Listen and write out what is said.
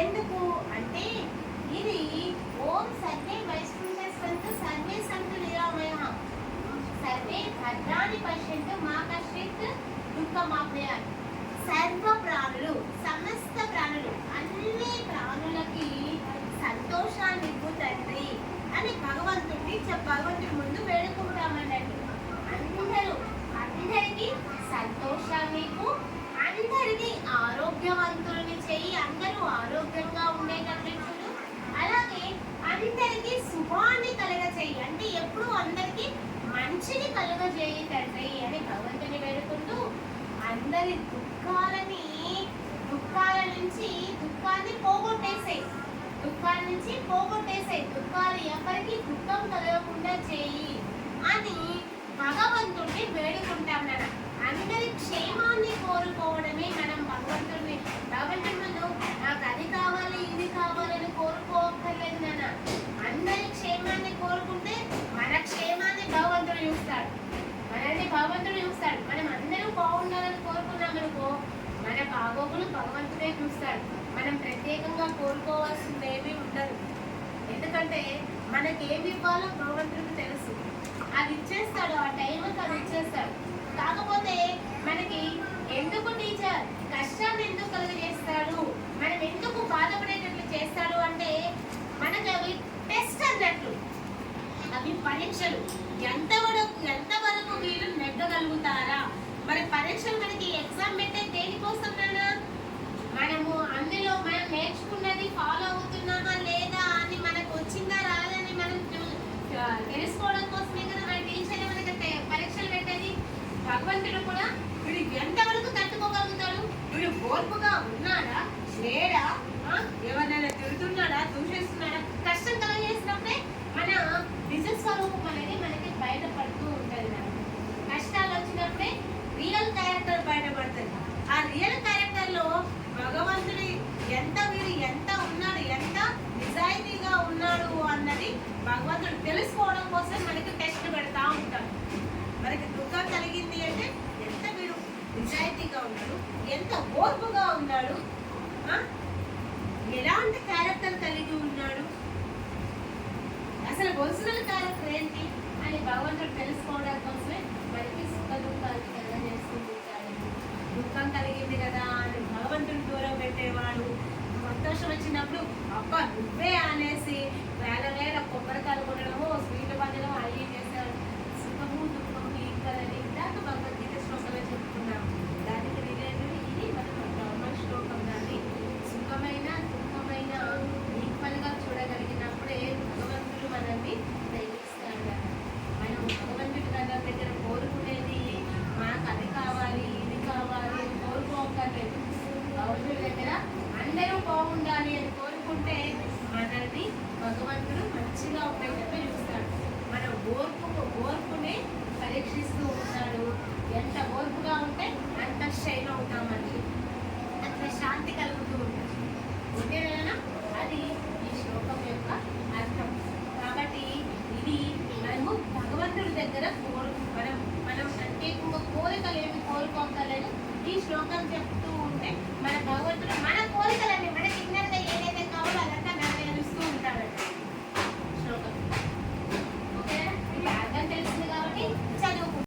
ఎందుకు అంటే ఇది ఓం సర్వే వైష్ణవ సర్వే సంతు నిరామయ సర్వే భద్రాన్ని పశ్యంతు మా కశ్చిత్ దుఃఖమాప్నుయాత్. సర్వ ప్రాణులు, సమస్త ప్రాణులు, అన్ని ప్రాణులకి సంతోషాన్ని ఇవ్వు తండ్రి అని భగవంతుడి ముందు వేడుకుంటామన్నట్టు. అందరికీ సంతోషాన్ని ఇవ్వు, అందరికీ ఆరోగ్యవంతులని చెయ్యి, అందరూ ఆరోగ్యంగా ఉండేటట్లు చూడు. అలాగే అందరికీ శుభాన్ని కలుగజేయి, అంటే ఎప్పుడు అందరికీ మంచిని కలుగజేయి తండ్రి అని భగవంతుని వేడుకుంటూ అందరి దుఃఖాల నుంచి దుఃఖాన్ని పోగొట్టేసాయి, దుఃఖాలు ఎవరికి దుఃఖం కలగకుండా చేయి అని భగవంతుడిని వేడుకుంటాం నాన్న. అందరి క్షేమాన్ని కోరుకోవడమే మనం భగవంతుడి ముందు నాకు అది కావాలి ఇది కావాలని కోరుకోక్కర్లేదు నాన్న. అందరి క్షేమాన్ని కోరుకుంటే మన క్షేమాన్ని భగవంతుడు చూస్తాడు, మనం అందరూ బాగుండాలని కోరుకున్నామనుకో మన బాగోగులు భగవంతుడే చూస్తాడు. మనం ప్రత్యేకంగా కోరుకోవాల్సింది ఏమీ ఉండదు, ఎందుకంటే మనకేమి ఇవ్వాలో భగవంతుడికి తెలుసు, అది ఇచ్చేస్తాడు, ఆ టైంకి అది ఇచ్చేస్తాడు. కాకపోతే మనకి ఎందుకు టీచర్ కష్టాన్ని ఎందుకు కలుగజేస్తాడు, మనం ఎందుకు బాధపడేటట్లు చేస్తాడు అంటే మనకి అవి టెస్ట్ అన్నట్లు, అవి పరీక్షలు. ఎంతవరకు వీళ్ళు నెగ్గగలుగుతారా? మరి పరీక్షలు మనకి ఎగ్జామ్ పెట్టే దేనికోసం నాన్న? మనము అందులో మనం నేర్చుకున్నది ఫాలో అవుతున్నామా లేదా అని, మనకు వచ్చిందా రాదని మనం తెలుసుకోవడం కోసమే కదా మన టీచర్ మనకి పరీక్షలు పెట్టేది. భగవంతుడు కూడా వీడు ఎంతవరకు తట్టుకోగలుగుతాడు, వీడు ఓర్పుగా ఉన్నాడా లేడా, ఎవరైనా తిడుతున్నాడా దూషిస్తున్నాడా, కష్టం కలగజేసినప్పుడే మన నిజ స్వరూపం అనేది మనకి బయటపడుతూ ఉంటుంది. కష్టాలు వచ్చినప్పుడే రియల్ క్యారెక్టర్ బయటపడుతుంది. ఆ రియల్ క్యారెక్టర్ లో భగవంతుడి వీడు ఎంత ఉన్నాడు, ఎంత నిజాయితీగా ఉన్నాడు అన్నది భగవంతుడు తెలుసుకోవడం కోసం మనకి టెస్ట్ పెడతా ఉంటాడు. మనకి దుఃఖం కలిగింది అంటే ఎంత వీడు నిజాయితీగా ఉన్నాడు, ఎంత ఓర్పుగా ఉన్నాడు, ఎలాంటి క్యారెక్టర్ కలిగి ఉన్నాడు, అసలు ఒరిజినల్ క్యారెక్టర్ ఏంటి అని భగవంతుడు తెలుసుకోవడం కోసమే మనకి సుఖ దుఃఖాలు కలగజేస్తుంది. దుఃఖం కలిగింది కదా అని భగవంతుని దూరం పెట్టేవాడు, సంతోషం వచ్చినప్పుడు అబ్బా నువ్వే అనేసి వేల కొబ్బరికాయలు కొట్టడము, స్వీట్ పంచడం అయ్యి చేసేవాడు. సుఖము దుఃఖము ఈక్వలని ఇందాక భగవద్గీత శ్లోకంలో చెప్పుకున్నాం. దానికి రిలేటెడ్ ఇది మనం నార్మల్ శ్లోకం. దాన్ని సుఖమైన దుఃఖమైన ఈక్వల్గా చూడగలిగినప్పుడే భగవంతుడు మనల్ని ప్రేమిస్తాడు. మనం భగవంతుడి దగ్గర కోరుకునేది మాకు అది కావాలి ఇది కావాలి కోరుకోకర్లేదు. భగవంతుడి దగ్గర అందరూ బాగుండాలి అని కోరుకుంటే మనల్ని భగవంతుడు మంచిగా ఉండేటట్టు చూస్తాడు. మన ఓర్పునే పరీక్షిస్తూ ఉంటాడు. ఎంత ఓర్పుగా ఉంటే అంత షైన్ అవుతామని, అంత శాంతి కలుగుతూ ఉంటుంది. ఓకేనా? అది ఈ శ్లోకం యొక్క అర్థం. కాబట్టి ఇది మనము భగవంతుడి దగ్గర మనం ప్రత్యేకంగా కోరికలు ఏమి కోరుకోగలేదు. ఈ శ్లోకం చెప్తూ ఉంటే మన